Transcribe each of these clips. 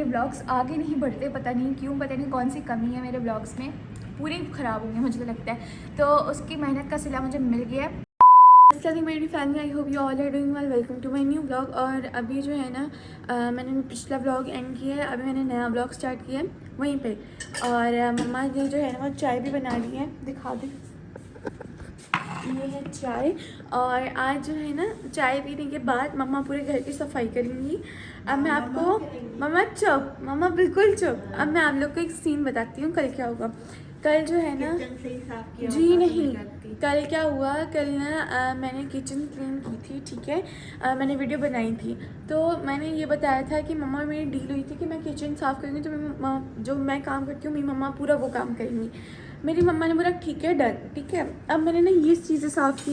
Blogs आगे नहीं बढ़ते, पता नहीं क्यों, पता नहीं कौन सी कमी है मेरे ब्लॉग्स में, पूरे ख़राब होंगे मुझे तो लगता है। तो उसकी मेहनत का सिला मुझे मिल गया है। अस्सलाम मेरी family, I hope you all are doing well. Welcome to my new blog. और अभी जो है ना मैंने पिछला ब्लॉग एंड किया है, अभी मैंने नया ब्लॉग स्टार्ट किया है वहीं पे। और मम्मा ने जो है ना वो चाय भी बना ली है, दिखा दे, ये है चाय। और आज जो है ना चाय पीने के बाद मम्मा पूरे घर की सफाई करेंगी। अब मैं आपको, मम्मा चुप, मम्मा बिल्कुल चुप। अब मैं आप लोग को एक सीन बताती हूँ कल क्या होगा। कल जो है ना, जी नहीं, कल क्या हुआ, कल ना मैंने किचन क्लीन की थी, ठीक है। मैंने वीडियो बनाई थी, तो मैंने ये बताया था कि मम्मा मेरी डील हुई थी कि मैं किचन साफ़ करूँगी तो जो मैं काम करती हूँ मेरी मम्मा पूरा वो काम करेंगी। मेरी मम्मा ने बोला ठीक है डन, ठीक है। अब मैंने ना ये चीज़ें साफ़ की,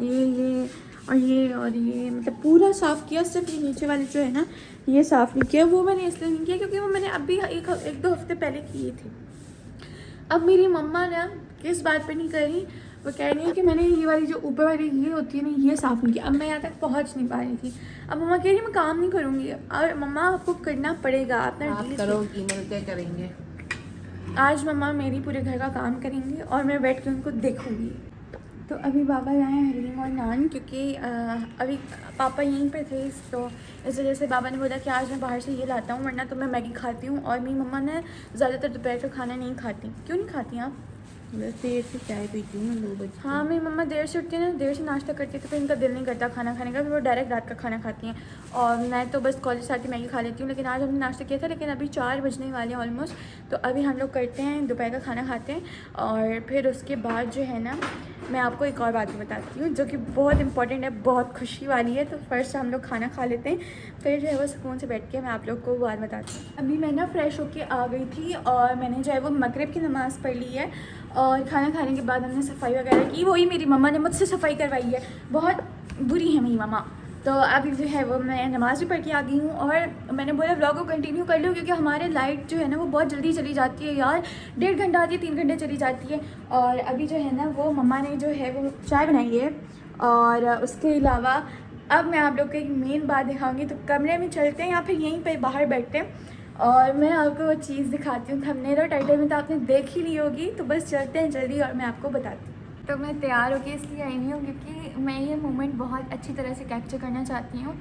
ये और ये मतलब पूरा साफ़ किया। सिर्फ ये नीचे वाले जो है ना ये साफ़ नहीं किया। वो मैंने इसलिए नहीं किया क्योंकि वो मैंने अभी एक दो हफ्ते पहले किए थे। अब मेरी मम्मा ने किस बात पे नहीं करी, वो कह रही है कि मैंने ये वाली जो ऊपर वाली ये होती है ना ये साफ़ नहीं की। अब मैं यहाँ तक पहुँच नहीं पा रही थी। अब मम्मा कह रही मैं काम नहीं करूँगी। और मम्मा आपको करना पड़ेगा, अपना डील करोगी, मिलकर करेंगे। आज मम्मा मेरी पूरे घर का काम करेंगी और मैं बैठ के उनको देखूँगी। तो अभी बाबा लाए हैं हलीम और नान, क्योंकि अभी पापा यहीं पे थे, तो इस वजह से बाबा ने बोला कि आज मैं बाहर से ये लाता हूँ, वरना तो मैं मैगी खाती हूँ। और मेरी मम्मा ने ज़्यादातर दोपहर का खाना नहीं खाती। क्यों नहीं खाती आप? बस देर से चाय पीती हूँ मैं 2 बजे। हाँ, मेरी मम्मा देर से उठती है ना, देर से नाश्ता करती है, तो फिर इनका दिल नहीं करता खाना खाने का, फिर वो डायरेक्ट रात का खाना खाती हैं। और मैं तो बस कॉलेज से आके मैगी खा लेती हूँ। लेकिन आज हमने नाश्ता किया था, लेकिन अभी 4 बजने वाले हैं ऑलमोस्ट। तो अभी हम लोग करते हैं दोपहर का खाना खाते हैं, और फिर उसके बाद जो है ना मैं आपको एक और बात बताती हूँ जो कि बहुत इंपॉर्टेंट है, बहुत खुशी वाली है। तो फर्स्ट हम लोग खाना खा लेते हैं, फिर जो है वो सुकून से बैठ के मैं आप लोग को बात बताती हूँ। अभी मैं ना फ्रेश होके आ गई थी और मैंने जो है वो मगरिब की नमाज़ पढ़ ली है। और खाना खाने के बाद हमने सफाई वगैरह की, वही मेरी मम्मा ने मुझसे सफाई करवाई है, बहुत बुरी है मेरी मम्मा। तो अभी जो है वो मैं नमाज़ भी पढ़ के आ गई हूँ। और मैंने बोला व्लॉग को कंटिन्यू कर लूँ क्योंकि हमारे लाइट जो है ना वो बहुत जल्दी चली जाती है यार, 1.5 घंटा आती है, 3 घंटे चली जाती है। और अभी जो है ना वो मम्मा ने जो है वो चाय बनाई है। और उसके अलावा अब मैं आप लोग को एक मेन बात दिखाऊंगी। तो कमरे में चलते हैं या फिर यहीं पर बाहर बैठते हैं और मैं आपको वो चीज़ दिखाती हूँ। थंबनेल और टाइटल में तो आपने देख ही ली होगी, तो बस चलते हैं जल्दी और मैं आपको बताती हूँ। तो मैं तैयार होकर इसलिए आई हुई हूँ क्योंकि मैं ये मोमेंट बहुत अच्छी तरह से कैप्चर करना चाहती हूँ।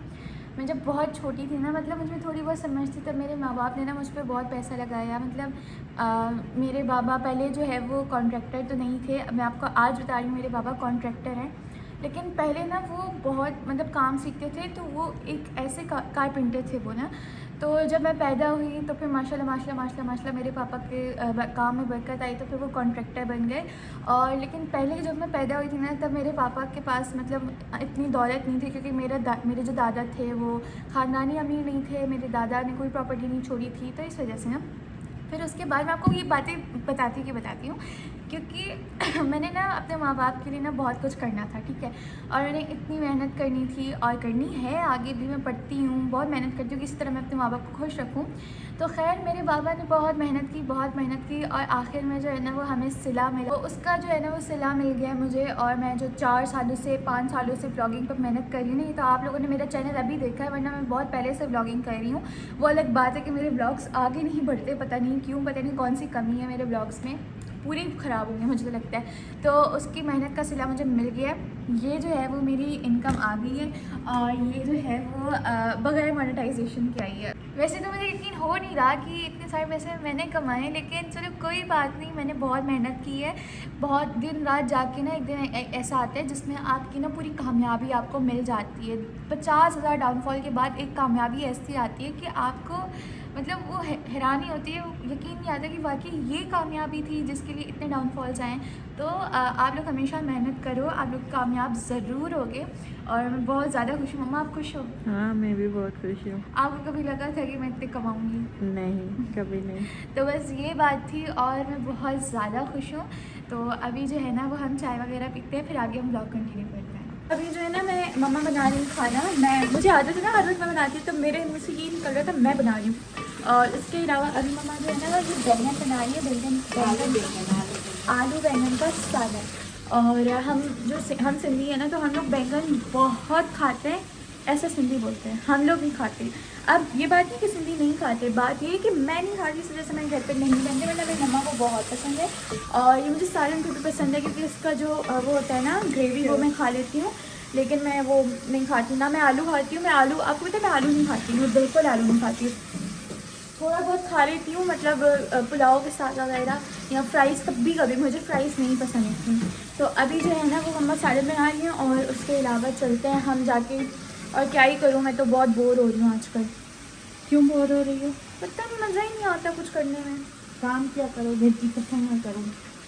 मैं जब बहुत छोटी थी ना, मतलब मुझे थोड़ी बहुत समझ थी, तब मेरे माँ बाप ने ना मुझ पर बहुत पैसा लगाया। मतलब मेरे बाबा पहले जो है वो कॉन्ट्रैक्टर तो नहीं थे, मैं आपको आज बता रही हूँ मेरे बाबा कॉन्ट्रैक्टर हैं। लेकिन पहले ना वो बहुत मतलब काम सीखते थे, तो वो एक ऐसे कारपेंटर थे वो ना। तो जब मैं पैदा हुई तो फिर माशाल्लाह मेरे पापा के काम में बरकत आई, तो फिर वो कॉन्ट्रैक्टर बन गए। और लेकिन पहले जब मैं पैदा हुई थी ना, तब मेरे पापा के पास मतलब इतनी दौलत नहीं थी, क्योंकि मेरे जो दादा थे वो ख़ानदानी अमीर नहीं थे, मेरे दादा ने कोई प्रॉपर्टी नहीं छोड़ी थी, तो इस वजह से ना फिर उसके बाद मैं आपको ये बातें बताती हूँ क्योंकि मैंने ना अपने माँ बाप के लिए ना बहुत कुछ करना था, ठीक है। और मैंने इतनी मेहनत करनी थी और करनी है, आगे भी मैं पढ़ती हूँ, बहुत मेहनत करती हूँ, किसी तरह मैं अपने माँ बाप को खुश रखूँ। तो खैर मेरे बाबा ने बहुत मेहनत की और आखिर में जो है ना वो हमें सिला मिला, तो उसका जो है ना वो सिला मिल गया मुझे। और मैं जो 4 सालों से 5 सालों से ब्लॉगिंग पर मेहनत कर रही हूँ, नहीं तो आप लोगों ने मेरा चैनल अभी देखा है, वरना मैं बहुत पहले से ब्लॉगिंग कर रही हूँ। वो अलग बात है कि मेरे ब्लॉग्स आगे नहीं बढ़ते, पता नहीं क्यों, पता नहीं कौन सी कमी है मेरे ब्लॉग्स में, पूरे ख़राब होंगे मुझे तो लगता है। तो उसकी मेहनत का सिला मुझे मिल गया है। ये जो है वो मेरी इनकम आ गई है और ये जो है वो बगैर मोनेटाइजेशन की आई है। वैसे तो मुझे यकीन हो नहीं रहा कि इतने सारे पैसे मैंने कमाए, लेकिन चलो कोई बात नहीं, मैंने बहुत मेहनत की है, बहुत दिन रात जाके ना एक दिन ऐसा आता है जिसमें आपकी ना पूरी कामयाबी आपको मिल जाती है। 50,000 डाउनफॉल के बाद एक कामयाबी ऐसी आती है कि आपको मतलब वो हैरानी होती है, यकीन नहीं आता कि वाकई ये कामयाबी थी जिसके लिए इतने डाउनफॉल्स आए। तो आप लोग हमेशा मेहनत करो, आप लोग कामयाब ज़रूर होगे। और मैं बहुत ज़्यादा खुश हूँ। मम्मा आप खुश हो? हाँ मैं भी बहुत खुश हूँ। आपको कभी लगा था कि मैं इतने कमाऊँगी? नहीं, कभी नहीं। तो बस ये बात थी और मैं बहुत ज़्यादा खुश हूँ। तो अभी जो है ना वो हम चाय वगैरह पीते हैं, फिर आगे हम ब्लॉग कंटिन्यू करते हैं। अभी जो है ना मैं मम्मा बना रही हूँ खाना, मुझे आदत है ना हर रोज़ मैं बनाती हूँ, तो मेरे मुझसे ये निकल रहा था मैं बना रही हूँ। और इसके अलावा अभी मम्मा जो है ना ये बैंगन बना रही है, आलू बैंगन का सालन। और हम सिंधी है ना, तो हम लोग बैंगन बहुत खाते हैं, ऐसा सिंधी बोलते हैं, हम लोग नहीं खाते। अब ये बात नहीं कि सिंधी नहीं खाते, बात ये है कि मैं नहीं खाती, इस वजह से मैं घर पे नहीं बनते, वरना मेरी मम्मा को बहुत पसंद है। और ये मुझे सालन भी पसंद है क्योंकि इसका जो वो होता है ना ग्रेवी, वो मैं खा लेती हूँ, लेकिन मैं वो नहीं खाती ना। मैं आलू खाती हूँ, मैं आलू, आपको पता है मैं आलू नहीं खाती हूँ, बिल्कुल आलू नहीं खाती हूँ। थोड़ा बहुत खा लेती हूँ, मतलब पुलाव के साथ वगैरह, या फ्राइज़ कभी कभी, मुझे फ्राइज़ नहीं पसंद इतनी। तो अभी जो है ना वो मम्मा सालन बना रही हैं, और उसके अलावा चलते हैं हम जाके। और क्या ही करूँ, मैं तो बहुत बोर हो रही हूँ आजकल। क्यों बोर हो रही हो? पता नहीं, मज़ा ही नहीं आता कुछ करने में। काम क्या करो, घर की सफाई करो,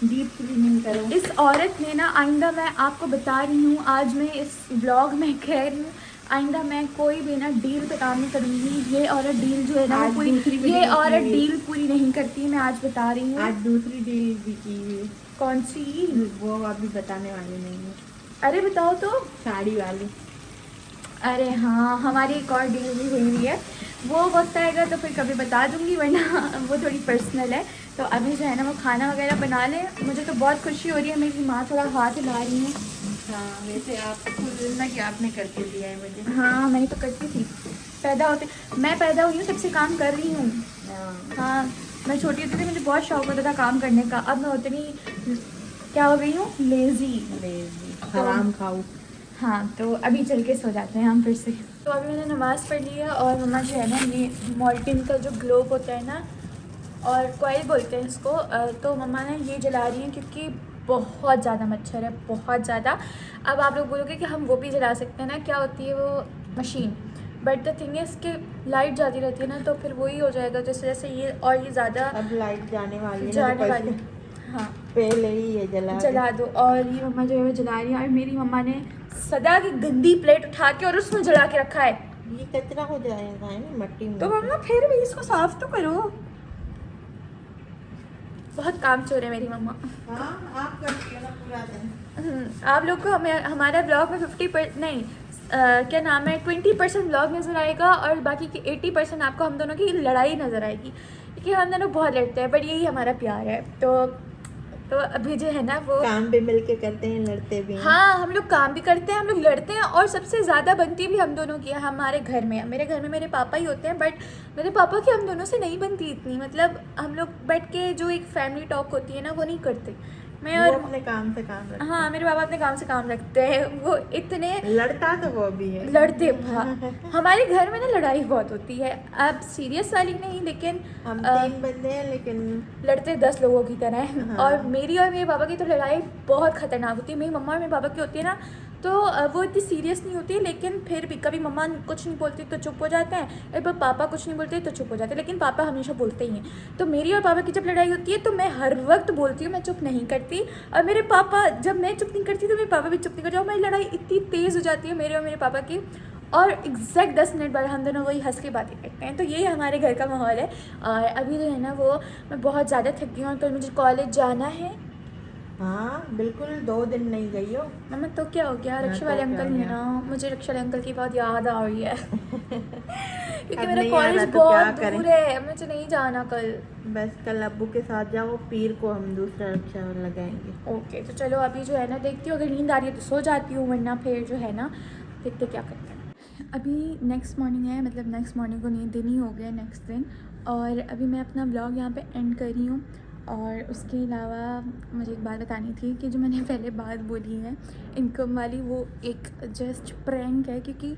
डीप क्लीनिंग करो। इस औरत ने ना, आइंदा मैं आपको बता रही हूँ, आज मैं इस ब्लॉग में कह रही हूँ, आइंदा मैं कोई भी ना डील पे काम नहीं करूँगी। ये औरत डील जो है ना वो पूरी, ये औरत डील पूरी नहीं करती, मैं आज बता रही हूँ। आज दूसरी डील भी की हुई। कौन सी? वो अभी बताने वाली नहीं है। अरे बताओ तो। साड़ी वाली। अरे हाँ, हमारी एक और डील भी हुई हुई है, वो वक्त आएगा तो फिर कभी बता दूंगी, वरना वो थोड़ी पर्सनल है। तो अभी जो है ना वो खाना वगैरह बना ले। मुझे तो बहुत खुशी हो रही है, मेरी माँ थोड़ा हाथ हिला रही है। हाँ, वैसे आप खुद ना कि आपने करके दिया है मुझे। हाँ, मैंने तो करती थी पैदा होते, मैं पैदा हुई हूँ तब से काम कर रही हूँ। हाँ, मैं छोटी होती थी, मुझे बहुत शौक होता था काम करने का। अब मैं उतनी क्या हो गई हूँ, लेज़ी। हराम खाओ। हाँ, तो अभी चल के सो जाते हैं हम फिर से। तो अभी मैंने नमाज़ पढ़ ली है, और मम्मा जो है ना ये मॉर्टिन का जो ग्लोब होता है ना, और कॉइल बोलते हैं इसको, तो मम्मा ने ये जला रही हैं क्योंकि बहुत ज़्यादा मच्छर है, बहुत ज़्यादा। अब आप लोग बोलोगे कि हम वो भी जला सकते हैं ना, क्या होती है वो machine, but the thing is कि लाइट जाती रहती है ना, तो फिर वही हो जाएगा जैसे जैसे ये, और ये ज़्यादा अब लाइट जाने वाली है, जाने वाली। हाँ, पहले ही ये जला दो। और ये मम्मा जो है वो जला रही है, और मेरी मम्मा ने सदा की गंदी प्लेट उठा के और उसमें जला के रखा है। ये कचरा हो जाएगा है ना मट्टी में। तो मम्मा फिर भी इसको साफ तो करो। बहुत काम चोर है मेरी मम्मा। हाँ, आप करती हो ना पूरा दिन। आप लोग को हमें हमारे ब्लॉग में 50% नहीं, क्या नाम है, 20% ब्लॉग नज़र आएगा, और बाकी की 80% आपको हम दोनों की लड़ाई नज़र आएगी, क्योंकि हम दोनों बहुत लड़ते हैं, बट यही हमारा प्यार है। तो अभी जो है ना वो काम भी मिलके करते हैं, लड़ते भी हैं। हाँ, हम लोग काम भी करते हैं, हम लोग लड़ते हैं, और सबसे ज़्यादा बनती भी हम दोनों की है हमारे घर में। मेरे घर में मेरे पापा ही होते हैं, बट मेरे पापा की हम दोनों से नहीं बनती इतनी, मतलब हम लोग बैठ के जो एक फैमिली टॉक होती है ना, वो नहीं करते। मैं वो और अपने काम से काम रखते हाँ, मेरे पापा अपने काम से काम रखते हैं, वो इतने हैं। लड़ता तो वो भी है। लड़ते। हाँ, हमारे घर में ना लड़ाई बहुत होती है, अब सीरियस वाली नहीं, लेकिन हम 3 बंदे हैं लेकिन लड़ते 10 लोगों की तरह है। हाँ। और मेरी और मेरे पापा की तो लड़ाई बहुत ख़तरनाक होती है। मेरी मम्मा और मेरे पापा की होती है ना, तो वो इतनी सीरियस नहीं होती, लेकिन फिर भी कभी मम्मा कुछ नहीं बोलती तो चुप हो जाते हैं, एक बार पापा कुछ नहीं बोलते तो चुप हो जाते हैं, लेकिन पापा हमेशा बोलते ही हैं। तो मेरी और पापा की जब लड़ाई होती है तो मैं हर वक्त बोलती हूँ, मैं चुप नहीं करती, और मेरे पापा, जब मैं चुप नहीं करती तो मेरे पापा भी चुप नहीं करते, और मेरी लड़ाई इतनी तेज़ हो जाती है मेरे और मेरे पापा की, और एग्जैक्ट 10 मिनट बाद हम दोनों वही हंस के बातें करते हैं। तो यही हमारे घर का माहौल है। और अभी जो है ना वो मैं बहुत ज़्यादा थक गई हूँ, और कल मुझे कॉलेज जाना है। हाँ बिल्कुल, 2 दिन नहीं गई हो। मम्मा तो क्या हो गया, रिक्शे वाले अंकल नहीं है ना, मुझे रिक्शे वाले अंकल की बहुत याद आ रही है क्योंकि अब मेरा नहीं आ कॉलेज रहा तो बहुत क्या करें? दूर है, मुझे नहीं जाना कल। बस कल अब्बू के साथ जाओ, पीर को हम दूसरा रिक्शा लगाएंगे। ओके, तो चलो अभी जो है ना देखती हूँ, अगर नींद आ रही है तो सो जाती हूँ, वरना फिर जो है ना देखते क्या करते हैं। अभी नेक्स्ट मॉर्निंग है, मतलब नेक्स्ट मॉर्निंग को नहीं, दिन ही हो गया नेक्स्ट दिन, और अभी मैं अपना ब्लॉग यहाँ पे एंड कर रही हूँ। और उसके अलावा मुझे एक बात बतानी थी कि जो मैंने पहले बात बोली है इनकम वाली, वो एक जस्ट प्रैंक है, क्योंकि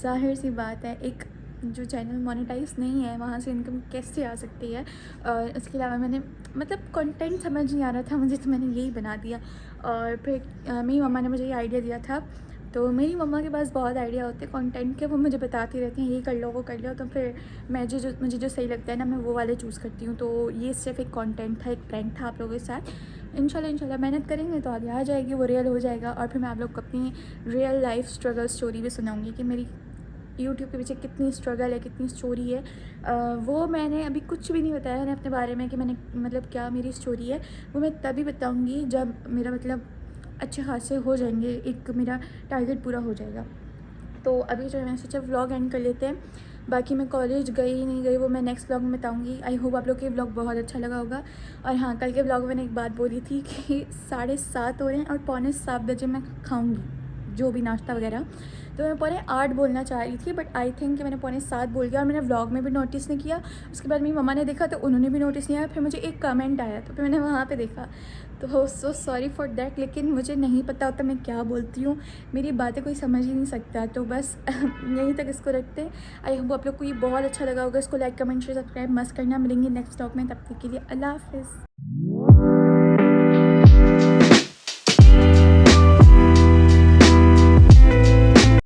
ज़ाहिर सी बात है एक जो चैनल मोनेटाइज नहीं है वहाँ से इनकम कैसे आ सकती है। और इसके अलावा मैंने मतलब कंटेंट समझ नहीं आ रहा था मुझे, तो मैंने यही बना दिया। और फिर मेरी मम्मा ने मुझे ये आइडिया दिया था, तो मेरी मम्मा के पास बहुत आइडिया होते हैं कंटेंट के, वो मुझे बताती रहती हैं ये कर लो वो कर लो, तो फिर मैं मुझे जो सही लगता है ना, मैं वो वाले चूज़ करती हूँ। तो ये सिर्फ एक कंटेंट था, एक प्रैंक था आप लोगों के साथ। इंशाल्लाह मेहनत करेंगे तो आगे आ जाएगी, वो रियल हो जाएगा, और फिर मैं आप लोग को अपनी रियल लाइफ स्ट्रगल स्टोरी भी सुनाऊँगी कि मेरी यूट्यूब के पीछे कितनी स्ट्रगल है, कितनी स्टोरी है। वो मैंने अभी कुछ भी नहीं बताया मैंने अपने बारे में कि मैंने मतलब क्या मेरी स्टोरी है, वो मैं तभी बताऊँगी जब मेरा मतलब अच्छे खासे हो जाएंगे, एक मेरा टारगेट पूरा हो जाएगा। तो अभी जो है मैंने सोचा व्लॉग एंड कर लेते हैं, बाकी मैं कॉलेज गई नहीं गई वो मैं नेक्स्ट व्लॉग में बताऊंगी। आई होप आप लोग के व्लॉग बहुत अच्छा लगा होगा। और हाँ, कल के व्लॉग में मैंने एक बात बोली थी कि 7:30 हो रहे हैं और 6:45 बजे मैं खाऊंगी, जो भी नाश्ता वगैरह। तो मैं 7:45 बोलना चाह रही थी, बट आई थिंक कि मैंने 7:45 बोल दिया, और मैंने व्लॉग में भी नोटिस नहीं किया। उसके बाद मेरी मम्मा ने देखा तो उन्होंने भी नोटिस नहीं आया। फिर मुझे एक कमेंट आया तो फिर मैंने वहाँ पे देखा, तो सो सॉरी फॉर दैट। लेकिन मुझे नहीं पता होता मैं क्या बोलती हूँ, मेरी बातें कोई समझ ही नहीं सकता। तो बस यहीं तक इसको रखते हैं। आई होप आप लोग को ये बहुत अच्छा लगा होगा। इसको लाइक कमेंट शेयर सब्सक्राइब मस्त करना। मिलेंगे नेक्स्ट व्लॉग में, तब तक के लिए अल्लाह हाफिज़।